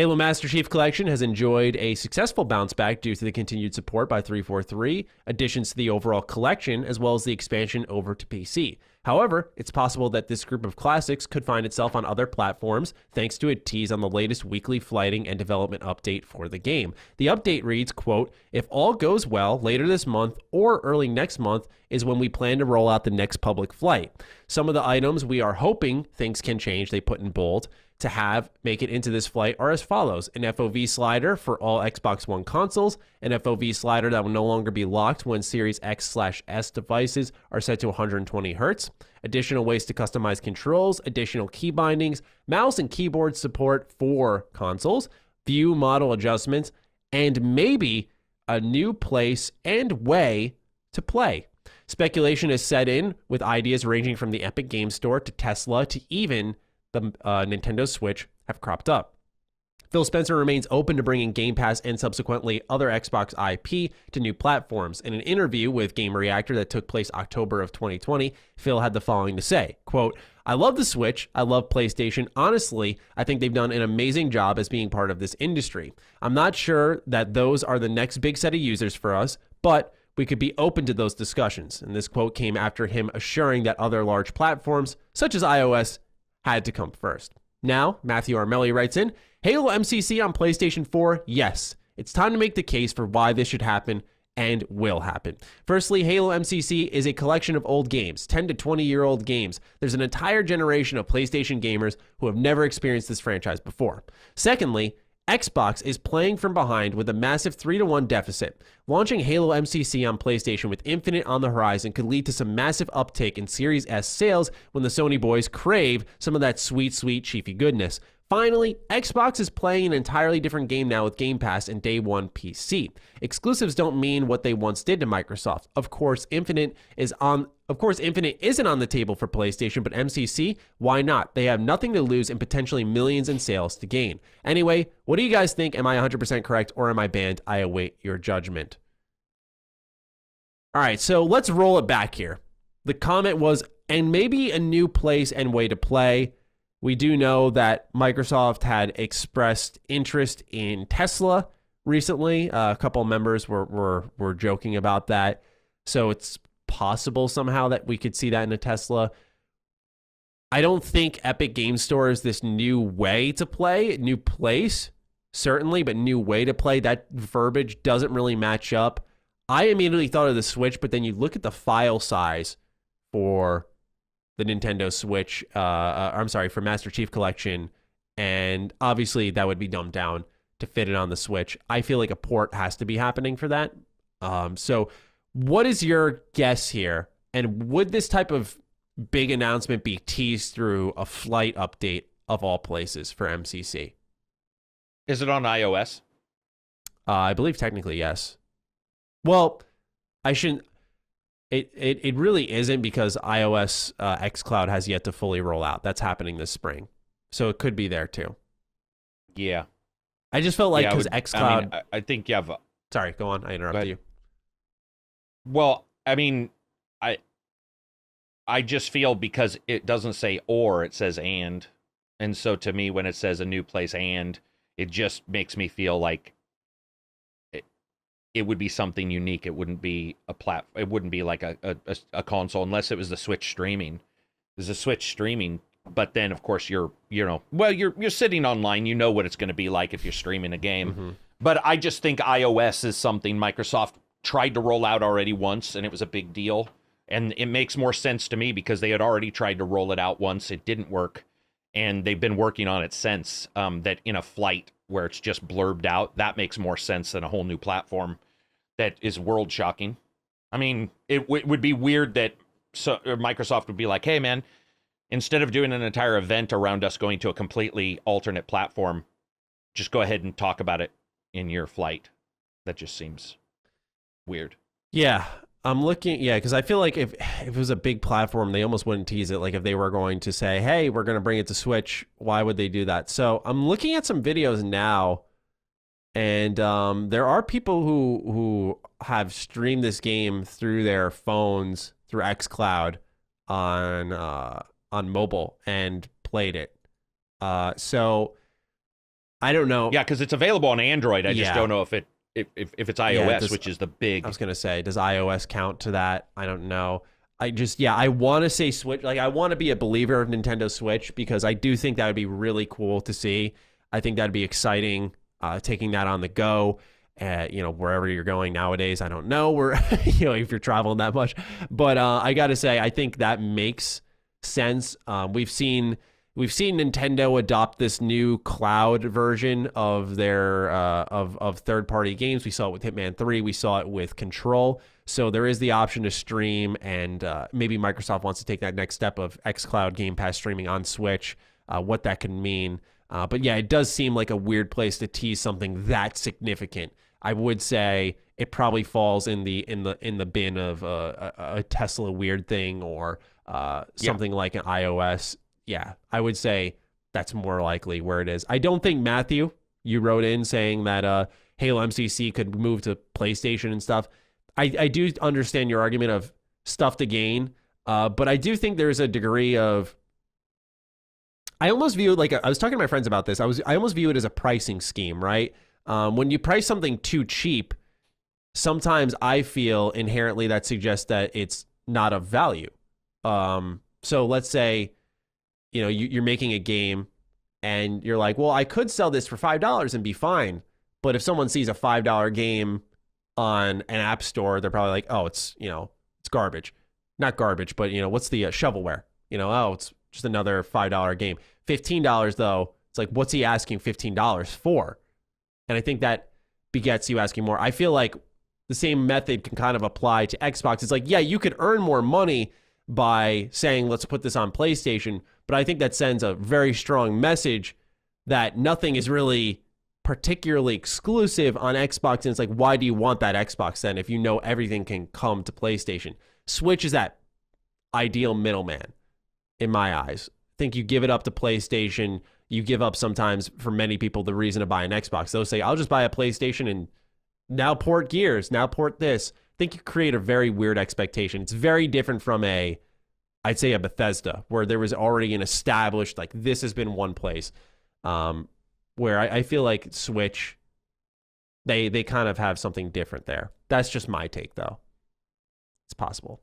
Halo Master Chief Collection has enjoyed a successful bounce back due to the continued support by 343, additions to the overall collection, as well as the expansion over to PC. However, it's possible that this group of classics could find itself on other platforms thanks to a tease on the latest weekly flighting and development update for the game. The update reads, quote, "If all goes well, later this month or early next month is when we plan to roll out the next public flight. Some of the items we are hoping things can change," they put in bold, to make it into this flight are as follows: an FOV slider for all Xbox One consoles, an FOV slider that will no longer be locked when Series X/S devices are set to 120 Hz, additional ways to customize controls, additional key bindings, mouse and keyboard support for consoles, view model adjustments, and maybe a new place and way to play. Speculation has set in with ideas ranging from the Epic Games Store to Tesla to even the Nintendo Switch have cropped up. Phil Spencer remains open to bringing Game Pass and subsequently other Xbox IP to new platforms. In an interview with Game Reactor that took place October of 2020, Phil had the following to say, quote, "I love the Switch. I love PlayStation. Honestly, I think they've done an amazing job as being part of this industry. I'm not sure that those are the next big set of users for us, but we could be open to those discussions." And this quote came after him assuring that other large platforms, such as iOS, had to come first. Now, Matthew Armelli writes in, "Halo MCC on PlayStation 4, yes. It's time to make the case for why this should happen and will happen. Firstly, Halo MCC is a collection of old games, 10 to 20-year-old games. There's an entire generation of PlayStation gamers who have never experienced this franchise before. Secondly, Xbox is playing from behind with a massive 3-1 deficit. Launching Halo MCC on PlayStation with Infinite on the horizon could lead to some massive uptake in Series S sales when the Sony boys crave some of that sweet, sweet Chiefy goodness. Finally, Xbox is playing an entirely different game now with Game Pass and Day 1 PC. Exclusives don't mean what they once did to Microsoft. Of course, Infinite isn't on the table for PlayStation, but MCC, why not? They have nothing to lose and potentially millions in sales to gain. Anyway, what do you guys think? Am I 100% correct or am I banned? I await your judgment." All right, so let's roll it back here. The comment was, "and maybe a new place and way to play." We do know that Microsoft had expressed interest in Tesla recently. A couple of members were joking about that. So it's possible somehow that we could see that in a Tesla. I don't think Epic Games Store is this new way to play, new place, certainly, but new way to play. That verbiage doesn't really match up. I immediately thought of the Switch, but then you look at the file size for the Nintendo Switch, for Master Chief Collection, and obviously that would be dumbed down to fit it on the Switch. I feel like a port has to be happening for that. So what is your guess here? And would this type of big announcement be teased through a flight update of all places for MCC? Is it on iOS? I believe technically yes. Well, I shouldn't. It really isn't because iOS xCloud has yet to fully roll out. That's happening this spring. So it could be there too. Yeah. I just felt like because xCloud... I think you have... Sorry, go on. I interrupted you. Well, I mean, I just feel because it doesn't say or, it says and. And so to me, when it says a new place and, it just makes me feel like it would be something unique. It wouldn't be it wouldn't be like a console unless it was the Switch streaming. There's a Switch streaming, but then of course you're sitting online, you know what it's going to be like if you're streaming a game. Mm-hmm. But I just think iOS is something Microsoft tried to roll out already once and it was a big deal. And it makes more sense to me because they had already tried to roll it out once. It didn't work. And they've been working on it since, that in a flight where it's just blurbed out, that makes more sense than a whole new platform that is world shocking. I mean, it would be weird that Microsoft would be like, hey, man, instead of doing an entire event around us going to a completely alternate platform, just go ahead and talk about it in your flight. That just seems weird. Yeah. I'm looking, because I feel like if it was a big platform, they almost wouldn't tease it. Like if they were going to say, hey, we're going to bring it to Switch, why would they do that? So I'm looking at some videos now, and there are people who have streamed this game through their phones, through xCloud on mobile and played it. So I don't know. Yeah, because it's available on Android. I just Yeah. don't know if it's iOS, which is the big. I was gonna say, does iOS count to that? I don't know. I want to say Switch. Like, I want to be a believer of Nintendo Switch because I do think that would be really cool to see. I think that'd be exciting. Taking that on the go, wherever you're going nowadays. I don't know where, if you're traveling that much, but I got to say, I think that makes sense. We've seen Nintendo adopt this new cloud version of their of third-party games. We saw it with Hitman 3. We saw it with Control. So there is the option to stream, and maybe Microsoft wants to take that next step of xCloud Game Pass streaming on Switch. What that can mean, but yeah, it does seem like a weird place to tease something that significant. I would say it probably falls in the bin of a Tesla weird thing or something like an iOS. Yeah, I would say that's more likely where it is. I don't think, Matthew, you wrote in saying that Halo MCC could move to PlayStation and stuff. I do understand your argument of stuff to gain, but I do think there's a degree of, I almost view it like, I was talking to my friends about this. I almost view it as a pricing scheme, right? When you price something too cheap, sometimes I feel inherently that suggests that it's not of value. So let's say, you're making a game and you're like, well, I could sell this for $5 and be fine. But if someone sees a $5 game on an app store, they're probably like, oh, it's garbage. Not garbage, but what's the shovelware? Oh, it's just another $5 game. $15 though, it's like, what's he asking $15 for? And I think that begets you asking more. I feel like the same method can kind of apply to Xbox. It's like, yeah, you could earn more money by saying, let's put this on PlayStation. But I think that sends a very strong message that nothing is really particularly exclusive on Xbox. And it's like, why do you want that Xbox then if you know everything can come to PlayStation? Switch is that ideal middleman in my eyes. I think you give it up to PlayStation. You give up sometimes, for many people, the reason to buy an Xbox. They'll say, I'll just buy a PlayStation and now port Gears, now port this. I think you create a very weird expectation. It's very different from I'd say a Bethesda, where there was already an established, like, this has been one place. Where I feel like Switch, they kind of have something different there. That's just my take, though. It's possible.